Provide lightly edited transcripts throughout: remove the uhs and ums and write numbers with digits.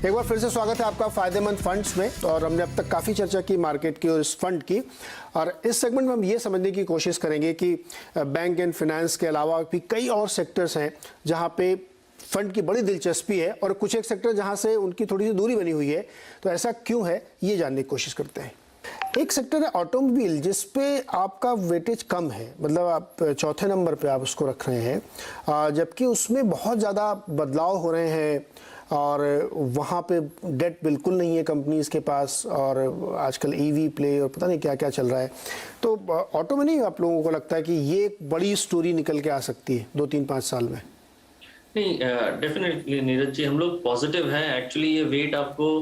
एक बार फिर से स्वागत है आपका फायदेमंद फंड्स में। और हमने अब तक काफ़ी चर्चा की मार्केट की और इस फंड की, और इस सेगमेंट में हम ये समझने की कोशिश करेंगे कि बैंक एंड फाइनेंस के अलावा भी कई और सेक्टर्स हैं जहां पे फंड की बड़ी दिलचस्पी है और कुछ एक सेक्टर जहां से उनकी थोड़ी सी दूरी बनी हुई है। तो ऐसा क्यों है, ये जानने की कोशिश करते हैं। एक सेक्टर है ऑटोमोबाइल, जिसपे आपका वेटेज कम है, मतलब आप चौथे नंबर पे आप उसको रख रहे हैं, जबकि उसमें बहुत ज़्यादा बदलाव हो रहे हैं और वहाँ पे डेट बिल्कुल नहीं है कंपनीज के पास, और आजकल ईवी प्ले और पता नहीं क्या क्या चल रहा है। तो ऑटो में नहीं आप लोगों को लगता है कि ये एक बड़ी स्टोरी निकल के आ सकती है 2-3-5 साल में? नहीं, डेफिनेटली नीरज जी, हम लोग पॉजिटिव हैं। एक्चुअली ये वेट आपको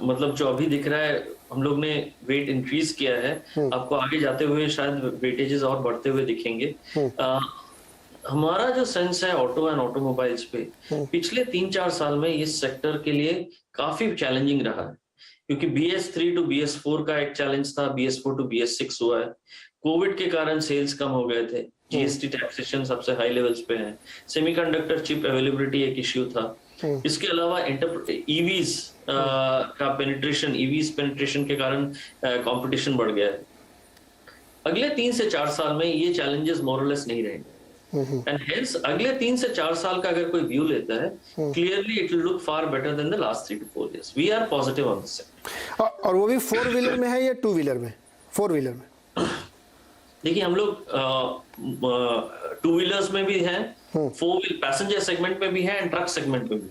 मतलब जो अभी दिख रहा है, हम लोग ने वेट इंक्रीज किया है। आपको आगे जाते हुए शायद वेटेजेस और बढ़ते हुए दिखेंगे। हमारा जो सेंस है ऑटो एंड ऑटोमोबाइल्स पे, पिछले 3-4 साल में इस सेक्टर के लिए काफी चैलेंजिंग रहा है, क्योंकि BS3 टू BS4 का एक चैलेंज था, BS4 टू BS6 हुआ है। कोविड के कारण सेल्स कम हो गए थे, GST टैक्सेशन सबसे हाई लेवल्स पे है, सेमीकंडक्टर चिप अवेलेबिलिटी एक इश्यू था। इसके अलावा ईवीज का पेनिट्रेशन के कारण कंपटीशन बढ़ गया है। अगले 3 से 4 साल में ये चैलेंजेस मोरलेस नहीं रहेंगे, एंड हेंस अगले 3 से 4 साल का अगर कोई व्यू लेता है, clearly it will look far better than the last 3 to 4 years. We are positive on this. और वो भी 4 व्हीलर में है या 2 व्हीलर में? 4 व्हीलर में देखिए, हम लोग 2 व्हीलर्स में भी हैं, 4 व्हील पैसेंजर सेगमेंट में भी है एंड ट्रक सेगमेंट में भी।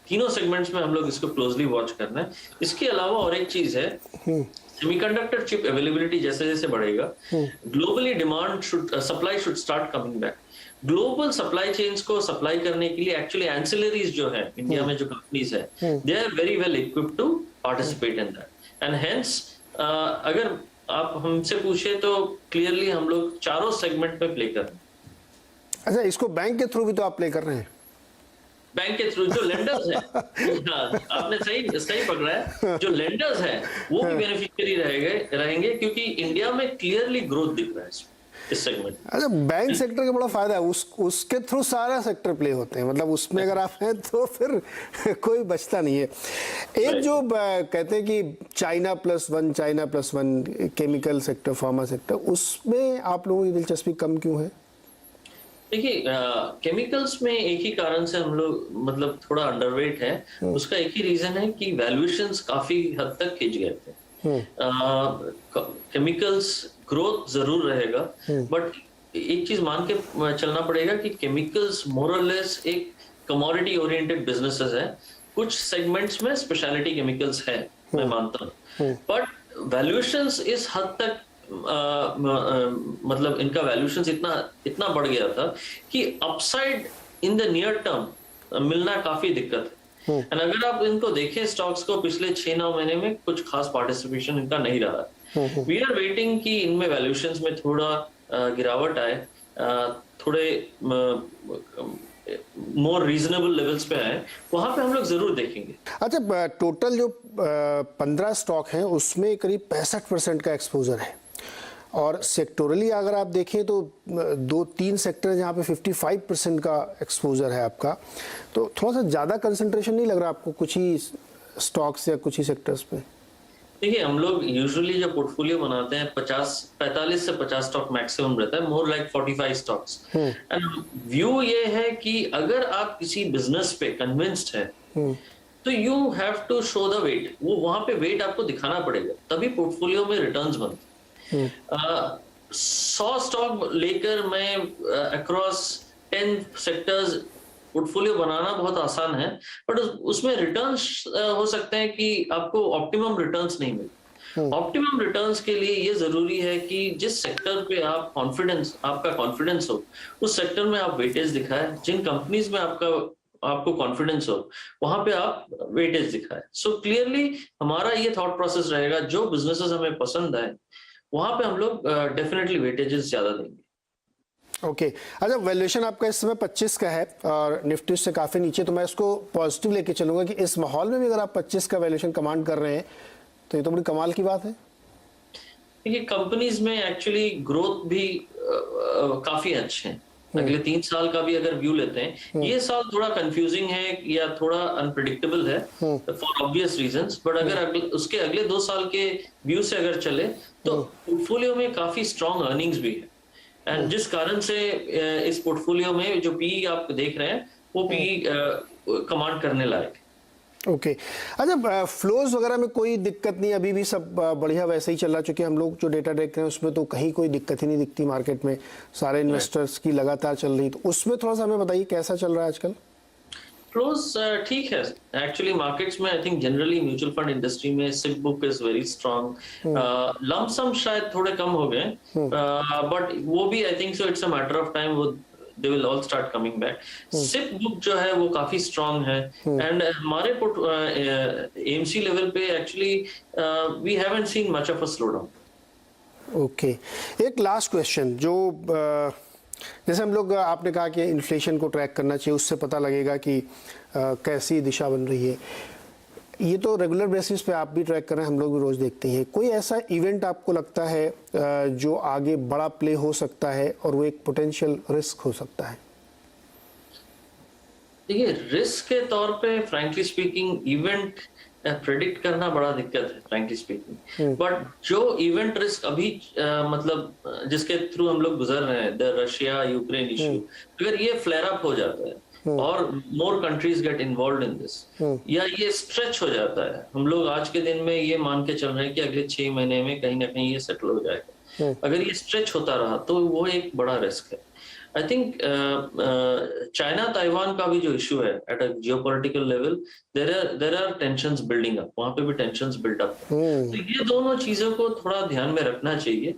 तीनों सेगमेंट्स में हम लोग इसको क्लोजली वॉच करना है। इसके अलावा और एक चीज है, सेमीकंडक्टर चिप अवेलेबिलिटी जैसे जैसे बढ़ेगा, globally demand supply should start coming back. Global supply chains को सप्लाई करने के लिए एक्चुअली एंसिलरीज जो है इंडिया में, जो कंपनीज है, they are very well equipped to participate in that, and hence अगर आप हमसे पूछे तो क्लियरली हम लोग चारों सेगमेंट में प्ले कर रहे हैं। अच्छा, इसको बैंक के थ्रू भी तो आप प्ले कर रहे हैं? बैंक के थ्रू जो लेंडर्स है, आपने सही पकड़ा है, जो लेंडर्स है वो भी बेनिफिशियरी रहेंगे, क्योंकि इंडिया में क्लियरली ग्रोथ दिख रहा है इस सेगमेंट। अच्छा, बैंक सेक्टर का बड़ा फायदा है, उसके थ्रू सारा सेक्टर प्ले होते हैं, मतलब उसमें अगर आप हैं तो फिर कोई बचता नहीं है। एक जो कहते हैं कि China+1 chemical sector, pharma sector, उसमें आप लोगों की दिलचस्पी कम क्यों है? देखिए, केमिकल्स में एक ही कारण से हम लोग मतलब थोड़ा अंडरवेट है। उसका एक ही रीजन है कि वैल्यूएशंस काफी हद तक खिंच गए थे। केमिकल्स ग्रोथ जरूर रहेगा, बट एक चीज मान के चलना पड़ेगा कि केमिकल्स मोर और लेस एक कमोडिटी ओरिएंटेड बिजनेसेस है। कुछ सेगमेंट्स में स्पेशलिटी केमिकल्स है, मैं मानता हूँ, बट वैल्यूएशंस इस हद तक मतलब इनका वैल्यूएशंस इतना बढ़ गया था कि upside in the near term मिलना काफी दिक्कत है। एंड अगर आप इनको देखें स्टॉक्स को, पिछले 6-9 महीने में कुछ खास पार्टिसिपेशन इनका नहीं रहा। वी आर वेटिंग कि इनमें वैल्यूएशंस में थोड़ा गिरावट आए, थोड़े मोर रीजनेबल लेवल्स पे आए, वहां पे हम लोग जरूर देखेंगे। अच्छा, टोटल जो 15 स्टॉक हैं उसमें करीब 65% का एक्सपोजर है, और सेक्टोरली अगर आप देखें तो 2-3 सेक्टर जहाँ पे 55% का एक्सपोजर है आपका, तो थोड़ा सा ज़्यादा कंसंट्रेशन नहीं लग रहा आपको कुछ ही स्टॉक्स या कुछ ही सेक्टर्स पे? देखिए, हम लोग यूजुअली जो पोर्टफोलियो बनाते हैं 45 से 50 स्टॉक मैक्सिमम रहता है, more like 45 stocks. And view ये है कि अगर आप किसी बिजनेस पे कन्विंस्ड है तो you have to show the weight, वो वहां पे वेट आपको दिखाना पड़ेगा, तभी पोर्टफोलियो में रिटर्न्स बनते। 100 स्टॉक लेकर मैं अक्रॉस 10 सेक्टर्स पोर्टफोलियो बनाना बहुत आसान है, बट उसमें रिटर्न्स हो सकते हैं कि आपको ऑप्टिमम रिटर्न्स नहीं मिले। ऑप्टिमम रिटर्न्स के लिए ये जरूरी है कि जिस सेक्टर पे आपका कॉन्फिडेंस हो, उस सेक्टर में आप वेटेज दिखाएं। जिन कंपनीज में आपको कॉन्फिडेंस हो, वहां पे आप वेटेज दिखाएं। सो क्लियरली हमारा ये थॉट प्रोसेस रहेगा, जो बिजनेसेस हमें पसंद आए वहां पे हम लोग डेफिनेटली वेटेजेस ज्यादा देंगे। ओके। अच्छा, वैल्यूएशन आपका इस समय 25 का है और निफ्टी से काफी नीचे, तो मैं इसको पॉजिटिव लेके चलूंगा कि इस माहौल में भी अगर आप 25 का वैल्यूएशन कमांड कर रहे हैं तो ये तो बड़ी कमाल की बात है। देखिए, कंपनीज में एक्चुअली ग्रोथ भी काफी अच्छे हैं, अगले 3 साल का भी अगर व्यू लेते हैं, ये साल थोड़ा कंफ्यूजिंग है या थोड़ा अनप्रिडिक्टेबल है फॉर ऑब्वियस रीजंस, बट अगर उसके अगले 2 साल के व्यू से अगर चले तो पोर्टफोलियो में काफी स्ट्रॉन्ग अर्निंग्स भी है, एंड जिस कारण से इस पोर्टफोलियो में जो पी आप देख रहे हैं वो पी कमांड करने लायक है। ओके अच्छा, फ्लोज वगैरह में कोई दिक्कत नहीं, अभी भी सब बढ़िया वैसे ही चल रहा, चूंकि हम लोग जो डेटा देख रहे हैं उसमें तो कहीं कोई दिक्कत ही नहीं दिखती मार्केट में, सारे इन्वेस्टर्स की लगातार चल रही, तो उसमें थोड़ा सा हमें बताइए कैसा चल रहा है आजकल? फ्लोज ठीक है एक्चुअली मार्केट्स में। I think generally mutual fund industry में SIP book is very strong, lump sum शायद थोड़े कम हो गए, बट वो भी I think so it's a matter of time, वो they will all start coming back. SIP book जो है वो काफी strong है, and हमारे AMC level पे actually we haven't seen much of a slowdown. Okay एक लास्ट क्वेश्चन, जो जैसे हम लोग, आपने कहा कि इन्फ्लेशन को ट्रैक करना चाहिए, उससे पता लगेगा कि कैसी दिशा बन रही है, ये तो रेगुलर बेसिस पे आप भी ट्रैक कर रहे हैं, हम लोग भी रोज देखते हैं। कोई ऐसा इवेंट आपको लगता है जो आगे बड़ा प्ले हो सकता है और वो एक पोटेंशियल रिस्क हो सकता है? देखिए रिस्क के तौर पे फ्रैंकली स्पीकिंग इवेंट प्रेडिक्ट करना बड़ा दिक्कत है फ्रैंकली स्पीकिंग, बट जो इवेंट रिस्क अभी मतलब जिसके थ्रू हम लोग गुजर रहे हैं, द रशिया यूक्रेन इशू, अगर ये फ्लेयर अप हो जाता है और मोर countries get involve in this, या ये स्ट्रेच हो जाता है, हम लोग आज के दिन में ये मान के चल रहे हैं कि अगले 6 महीने में कहीं ना कहीं ये सेटल हो जाएगा, अगर ये स्ट्रेच होता रहा तो वो एक बड़ा रिस्क है। आई थिंक चाइना ताइवान का भी जो इशू है at a geopolitical level, there are tensions building up, वहां पे भी टेंशंस बिल्ड अप, तो ये दोनों चीजों को थोड़ा ध्यान में रखना चाहिए।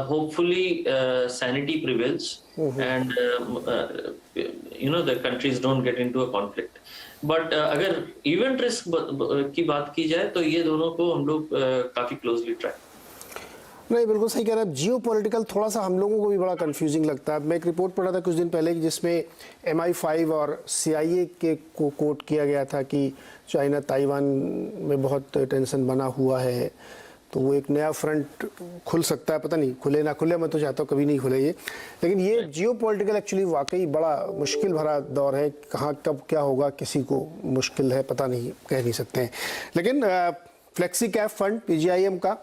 Hopefully sanity prevails and you know the countries don't get into a conflict, but अगर इवेंट रिस्क की बात की जाए तो ये दोनों को हम लोग काफी क्लोजली ट्रैक। नहीं, बिल्कुल सही कह रहे हैं। जियो पॉलिटिकल थोड़ा सा हम लोगों को भी बड़ा कंफ्यूजिंग लगता है। मैं एक रिपोर्ट पढ़ा था कुछ दिन पहले जिसमें MI5 और CIA के को कोट किया गया था कि चाइना ताइवान में बहुत टेंशन बना हुआ है, तो वो एक नया फ्रंट खुल सकता है, पता नहीं खुले ना खुले, मैं तो चाहता हूँ कभी नहीं खुले ये, लेकिन ये जियो पॉलिटिकल एक्चुअली वाकई बड़ा मुश्किल भरा दौर है, कहाँ कब क्या होगा किसी को मुश्किल है, पता नहीं, कह नहीं सकते हैं। लेकिन फ्लेक्सी कैप फंड PGIM का,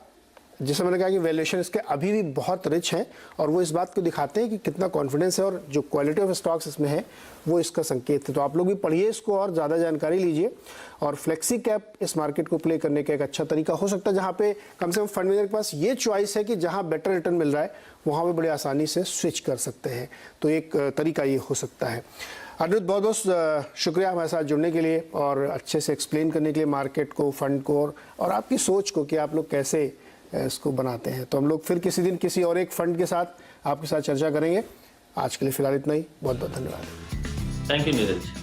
जैसे मैंने कहा कि वैल्यूएशन इसके अभी भी बहुत रिच हैं और वो इस बात को दिखाते हैं कि कितना कॉन्फिडेंस है और जो क्वालिटी ऑफ स्टॉक्स इसमें है वो इसका संकेत है। तो आप लोग भी पढ़िए इसको और ज़्यादा जानकारी लीजिए, और फ्लेक्सी कैप इस मार्केट को प्ले करने का एक अच्छा तरीका हो सकता है, जहाँ पे कम से कम फंड मैनेजर के पास ये चॉइस है कि जहाँ बेटर रिटर्न मिल रहा है वहाँ पे बड़ी आसानी से स्विच कर सकते हैं, तो एक तरीका ये हो सकता है। अनिरुद्ध, बहुत बहुत शुक्रिया हमारे साथ जुड़ने के लिए और अच्छे से एक्सप्लेन करने के लिए मार्केट को, फंड को और आपकी सोच को कि आप लोग कैसे इसको बनाते हैं। तो हम लोग फिर किसी दिन किसी और एक फंड के साथ आपके साथ चर्चा करेंगे। आज के लिए फिलहाल इतना ही, बहुत बहुत धन्यवाद। Thank you Neeraj.